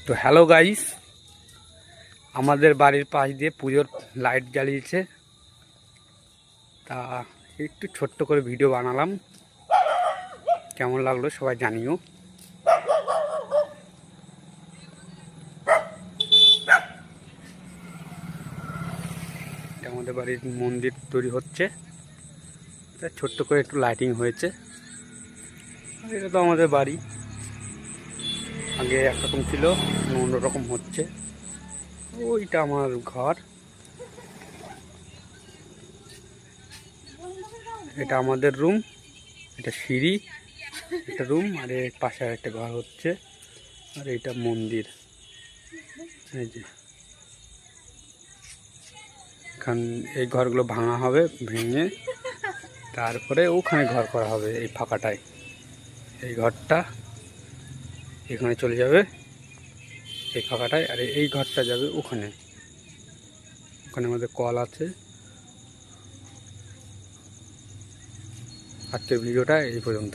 তো hello guys, আমাদের বাড়ির পাশ দিয়ে পুজোর লাইট জ্বালিয়েছে। তা একটু ছোট্ট করে ভিডিও বানালাম, কেমন লাগলো সবাই জানিও। আমাদের বাড়ির মন্দির তৈরি হচ্ছে, তা ছোট্ট করে একটু লাইটিং হয়েছে। এটা তো আমাদের বাড়ি, আগে একরকম ছিল, অন্যরকম হচ্ছে। ওইটা আমার ঘর, এটা আমাদের রুম, এটা সিঁড়ি, একটা রুম, আর এর পাশে একটা ঘর হচ্ছে, আর এটা মন্দির। এই যে এখান এই ঘরগুলো ভাঙা হবে, ভেঙে তারপরে ওখানে ঘর করা হবে। এই ফাঁকাটায় এই ঘরটা এখানে চলে যাবে, এই ফাঁকাটায়, আর এই ঘরটা যাবে ওখানে। ওখানে আমাদের কল আছে। আজকের ভিডিওটা এই পর্যন্ত।